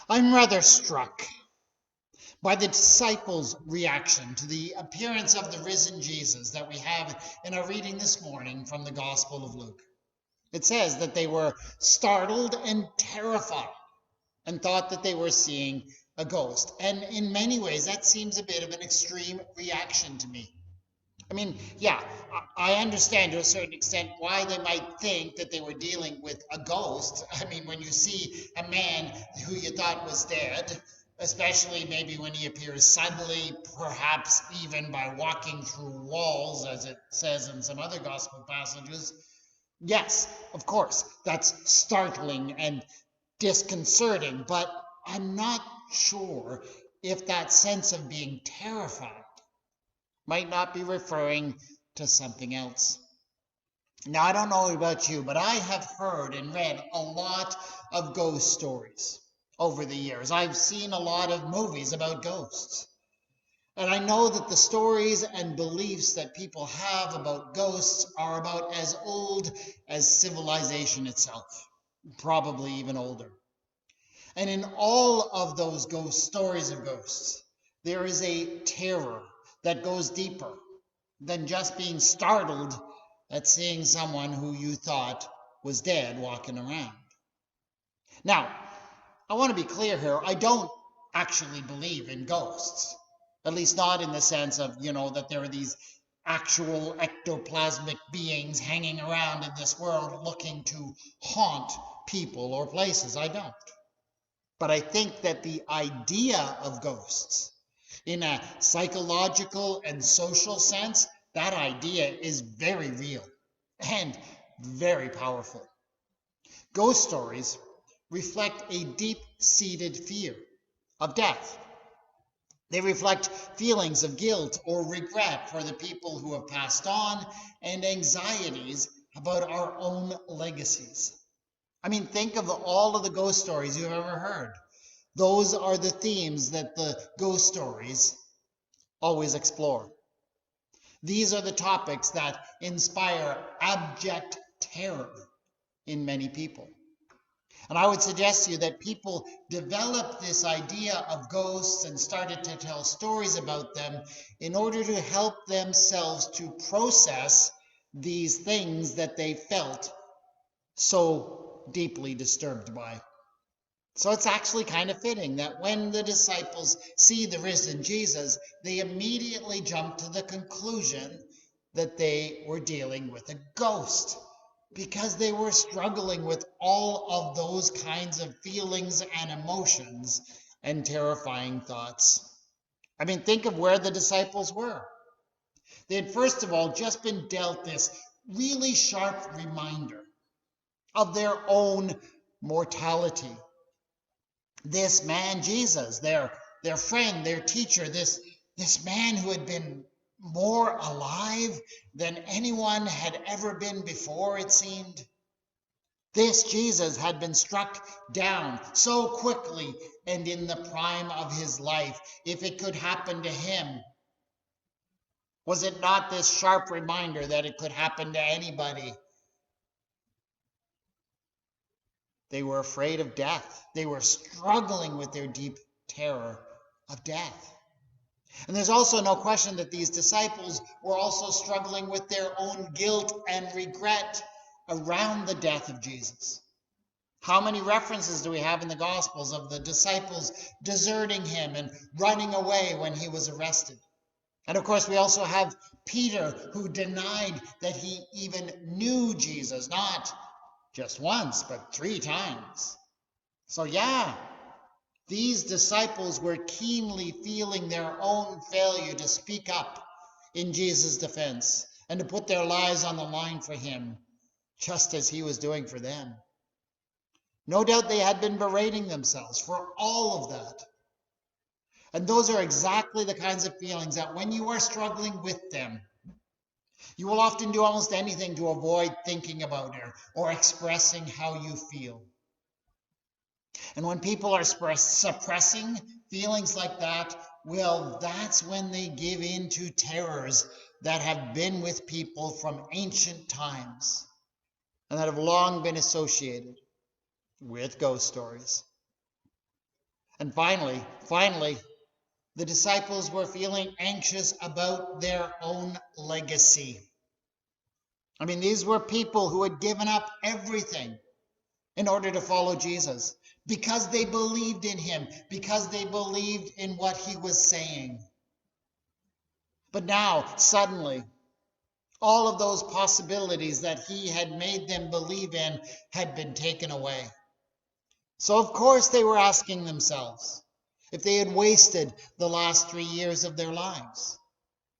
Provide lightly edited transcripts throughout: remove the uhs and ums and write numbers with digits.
I'm rather struck by the disciples' reaction to the appearance of the risen Jesus that we have in our reading this morning from the Gospel of Luke. It says that they were startled and terrified and thought that they were seeing a ghost. And in many ways, that seems a bit of an extreme reaction to me. I mean, yeah, I understand to a certain extent why they might think that they were dealing with a ghost. I mean, when you see a man who you thought was dead, especially maybe when he appears suddenly, perhaps even by walking through walls, as it says in some other gospel passages, yes, of course, that's startling and disconcerting, but I'm not sure if that sense of being terrified might not be referring to something else. Now, I don't know about you, but I have heard and read a lot of ghost stories over the years. I've seen a lot of movies about ghosts. And I know that the stories and beliefs that people have about ghosts are about as old as civilization itself, probably even older. And in all of those ghost stories of ghosts, there is a terror that goes deeper than just being startled at seeing someone who you thought was dead walking around. Now, I want to be clear here. I don't actually believe in ghosts, at least not in the sense of, that there are these actual ectoplasmic beings hanging around in this world looking to haunt people or places. I don't. But I think that the idea of ghosts, in a psychological and social sense, that idea is very real and very powerful. Ghost stories reflect a deep-seated fear of death. They reflect feelings of guilt or regret for the people who have passed on and anxieties about our own legacies. I mean, think of all of the ghost stories you've ever heard. Those are the themes that the ghost stories always explore. These are the topics that inspire abject terror in many people. And I would suggest to you that people developed this idea of ghosts and started to tell stories about them in order to help themselves to process these things that they felt so deeply disturbed by. So it's actually kind of fitting that when the disciples see the risen Jesus, they immediately jump to the conclusion that they were dealing with a ghost, because they were struggling with all of those kinds of feelings and emotions and terrifying thoughts. I mean, think of where the disciples were. They had, first of all, just been dealt this really sharp reminder of their own mortality. This man, Jesus, their friend, their teacher, this man who had been more alive than anyone had ever been before, it seemed. This Jesus had been struck down so quickly and in the prime of his life. If it could happen to him, was it not this sharp reminder that it could happen to anybody? They were afraid of death. They were struggling with their deep terror of death. And there's also no question that these disciples were also struggling with their own guilt and regret around the death of Jesus. How many references do we have in the Gospels of the disciples deserting him and running away when he was arrested? And of course, we also have Peter, who denied that he even knew Jesus, not just once, but 3 times. So yeah, these disciples were keenly feeling their own failure to speak up in Jesus' defense and to put their lives on the line for him, just as he was doing for them. No doubt they had been berating themselves for all of that. And those are exactly the kinds of feelings that when you are struggling with them, you will often do almost anything to avoid thinking about it or expressing how you feel. And when people are suppressing feelings like that, well, that's when they give in to terrors that have been with people from ancient times and that have long been associated with ghost stories. And finally, the disciples were feeling anxious about their own legacy. I mean, these were people who had given up everything in order to follow Jesus because they believed in him, because they believed in what he was saying. But now, suddenly, all of those possibilities that he had made them believe in had been taken away. So, of course, they were asking themselves if they had wasted the last 3 years of their lives.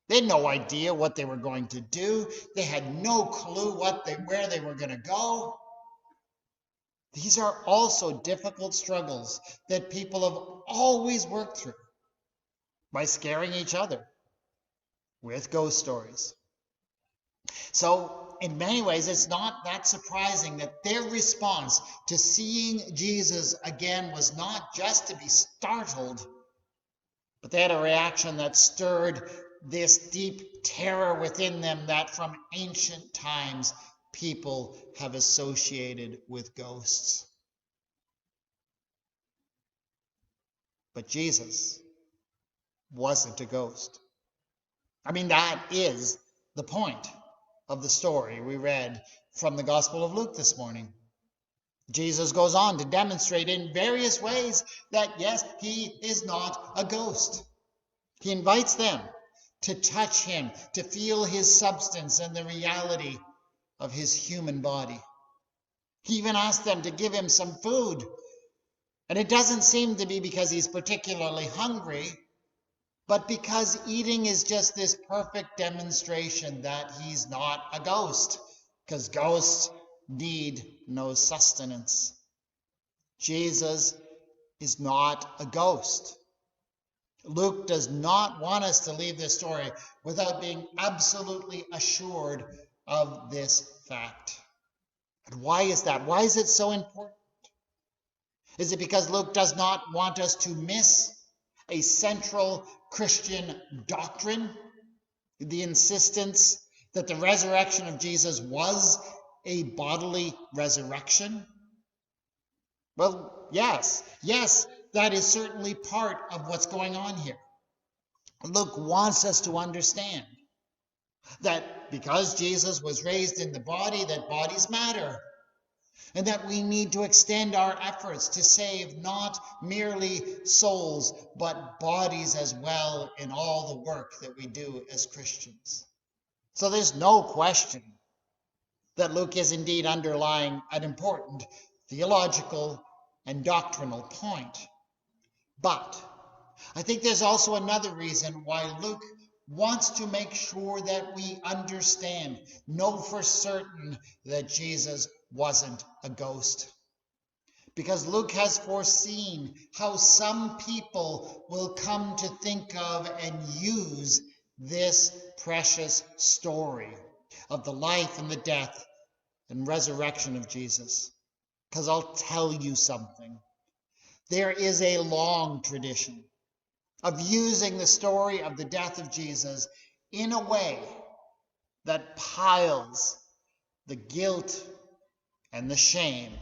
They had no idea what they were going to do. They had no clue where they were going to go. These are also difficult struggles that people have always worked through by scaring each other with ghost stories. So, in many ways, it's not that surprising that their response to seeing Jesus again was not just to be startled, but they had a reaction that stirred this deep terror within them that from ancient times people have associated with ghosts. But Jesus wasn't a ghost. I mean, that is the point of the story we read from the Gospel of Luke this morning. Jesus goes on to demonstrate in various ways that, yes, he is not a ghost. He invites them to touch him, to feel his substance and the reality of his human body. He even asks them to give him some food. And it doesn't seem to be because he's particularly hungry, but because eating is just this perfect demonstration that he's not a ghost, because ghosts need no sustenance. Jesus is not a ghost. Luke does not want us to leave this story without being absolutely assured of this fact. And why is that? Why is it so important? Is it because Luke does not want us to miss a central Christian doctrine? The insistence that the resurrection of Jesus was a bodily resurrection? Well, yes, that is certainly part of what's going on here. Luke wants us to understand that because Jesus was raised in the body, that bodies matter, and that we need to extend our efforts to save not merely souls, but bodies as well in all the work that we do as Christians. So there's no question that Luke is indeed underlying an important theological and doctrinal point. But I think there's also another reason why Luke wants to make sure that we understand, know for certain that Jesus wasn't a ghost. Because Luke has foreseen how some people will come to think of and use this precious story of the life and the death and resurrection of Jesus. Because I'll tell you something. There is a long tradition of using the story of the death of Jesus in a way that piles the guilt and the shame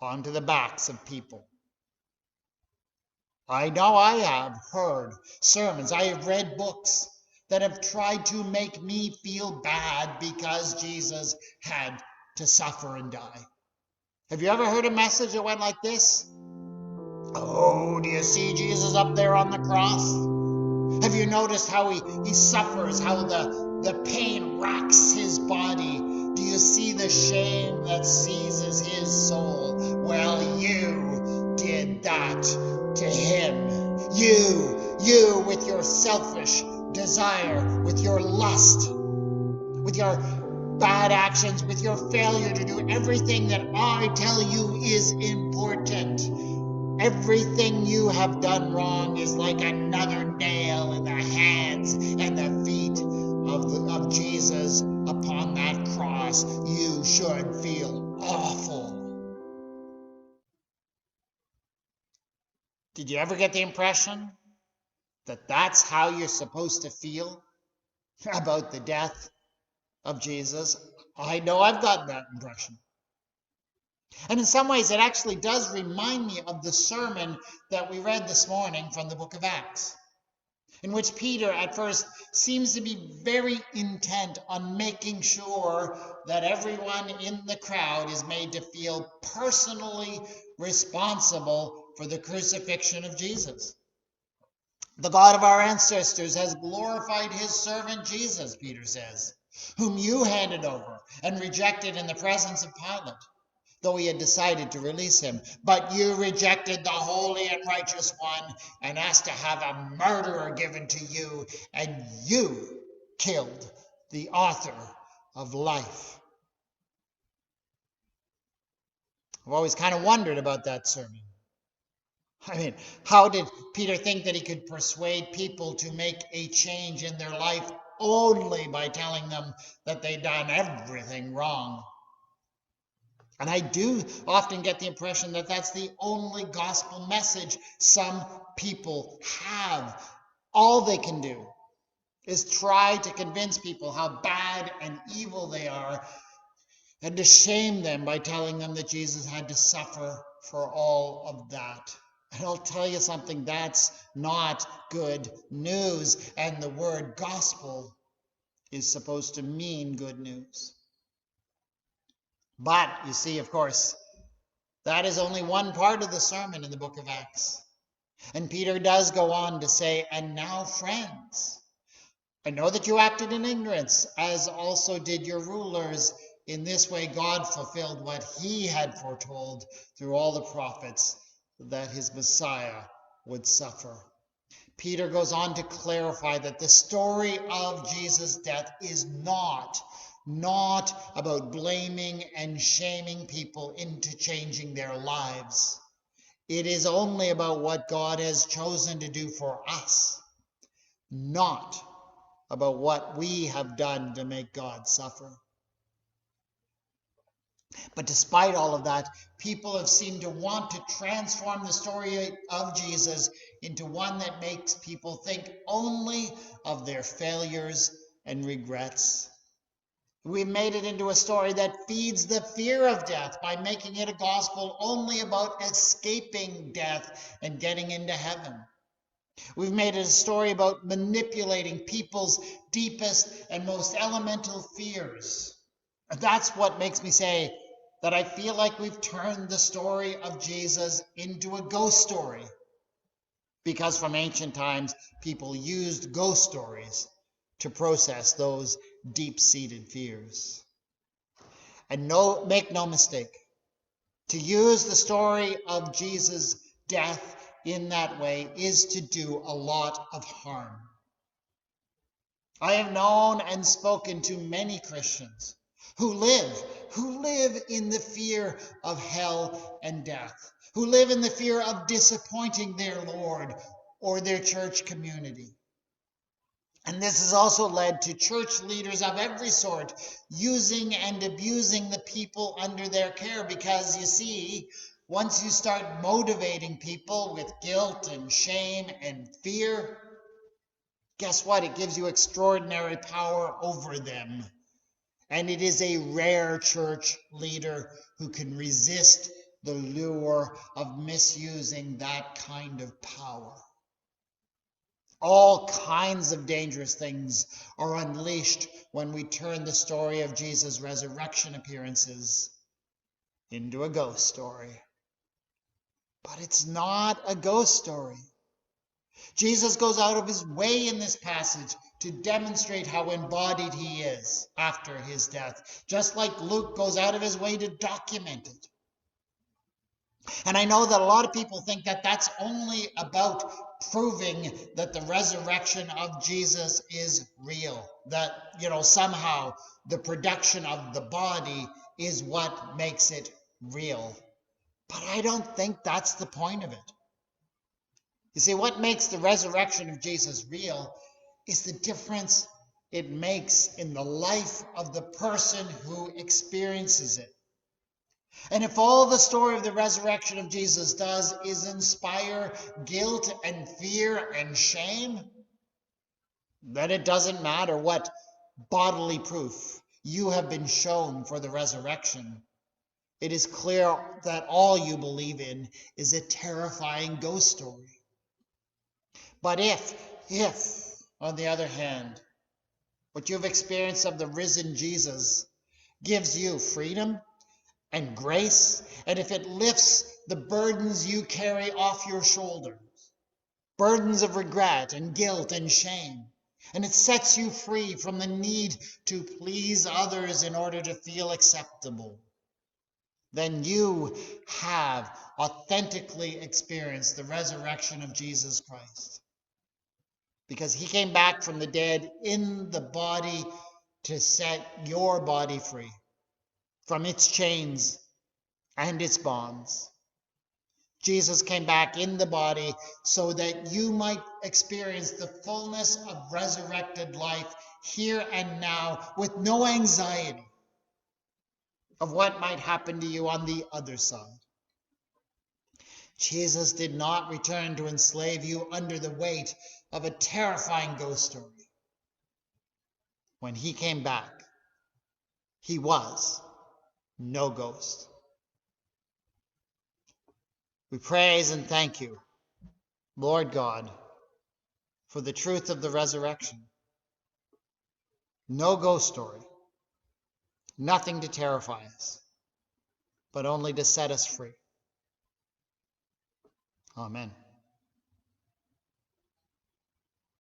onto the backs of people. I know I have heard sermons, I have read books that have tried to make me feel bad because Jesus had to suffer and die. Have you ever heard a message that went like this? Oh, do you see Jesus up there on the cross? Have you noticed how he suffers, how the pain racks his body? Do you see the shame that seizes his soul? Well, you did that to him. You with your selfish desire, with your lust, with your bad actions, with your failure to do everything that I tell you is important. Everything you have done wrong is like another nail in the hands and the feet of Jesus upon that cross. You should feel awful. Did you ever get the impression that that's how you're supposed to feel about the death of Jesus? I know I've gotten that impression. And in some ways, it actually does remind me of the sermon that we read this morning from the book of Acts, in which Peter at first seems to be very intent on making sure that everyone in the crowd is made to feel personally responsible for the crucifixion of Jesus. The God of our ancestors has glorified his servant Jesus, Peter says, whom you handed over and rejected in the presence of Pilate, though he had decided to release him. But you rejected the holy and righteous one and asked to have a murderer given to you, and you killed the author of life. I've always kind of wondered about that sermon. I mean, how did Peter think that he could persuade people to make a change in their life only by telling them that they'd done everything wrong? And I do often get the impression that that's the only gospel message some people have. All they can do is try to convince people how bad and evil they are and to shame them by telling them that Jesus had to suffer for all of that. And I'll tell you something, that's not good news. And the word gospel is supposed to mean good news. But you see, of course, that is only one part of the sermon in the book of Acts. And Peter does go on to say, and now, friends, I know that you acted in ignorance, as also did your rulers. In this way, God fulfilled what he had foretold through all the prophets, that his Messiah would suffer. Peter goes on to clarify that the story of Jesus' death is not about blaming and shaming people into changing their lives. It is only about what God has chosen to do for us, not about what we have done to make God suffer. But despite all of that, people have seemed to want to transform the story of Jesus into one that makes people think only of their failures and regrets. We've made it into a story that feeds the fear of death by making it a gospel only about escaping death and getting into heaven. We've made it a story about manipulating people's deepest and most elemental fears. That's what makes me say that I feel like we've turned the story of Jesus into a ghost story. Because from ancient times, people used ghost stories to process those deep-seated fears. And make no mistake, to use the story of Jesus' death in that way is to do a lot of harm. I have known and spoken to many Christians who live in the fear of hell and death, who live in the fear of disappointing their Lord or their church community. And this has also led to church leaders of every sort using and abusing the people under their care, because you see, once you start motivating people with guilt and shame and fear, guess what? It gives you extraordinary power over them. And it is a rare church leader who can resist the lure of misusing that kind of power. All kinds of dangerous things are unleashed when we turn the story of Jesus' resurrection appearances into a ghost story. But it's not a ghost story. Jesus goes out of his way in this passage to demonstrate how embodied he is after his death, just like Luke goes out of his way to document it. And I know that a lot of people think that that's only about proving that the resurrection of Jesus is real, that, somehow the production of the body is what makes it real. But I don't think that's the point of it. You see, what makes the resurrection of Jesus real is the difference it makes in the life of the person who experiences it. And if all the story of the resurrection of Jesus does is inspire guilt and fear and shame, then it doesn't matter what bodily proof you have been shown for the resurrection. it is clear that all you believe in is a terrifying ghost story. But if, on the other hand, what you've experienced of the risen Jesus gives you freedom and grace, and if it lifts the burdens you carry off your shoulders, burdens of regret and guilt and shame, and it sets you free from the need to please others in order to feel acceptable, then you have authentically experienced the resurrection of Jesus Christ. Because he came back from the dead in the body to set your body free from its chains and its bonds. Jesus came back in the body so that you might experience the fullness of resurrected life here and now with no anxiety of what might happen to you on the other side. Jesus did not return to enslave you under the weight of a terrifying ghost story. When he came back, he was no ghost. We praise and thank you, Lord God, for the truth of the resurrection. No ghost story, nothing to terrify us, but only to set us free. Amen.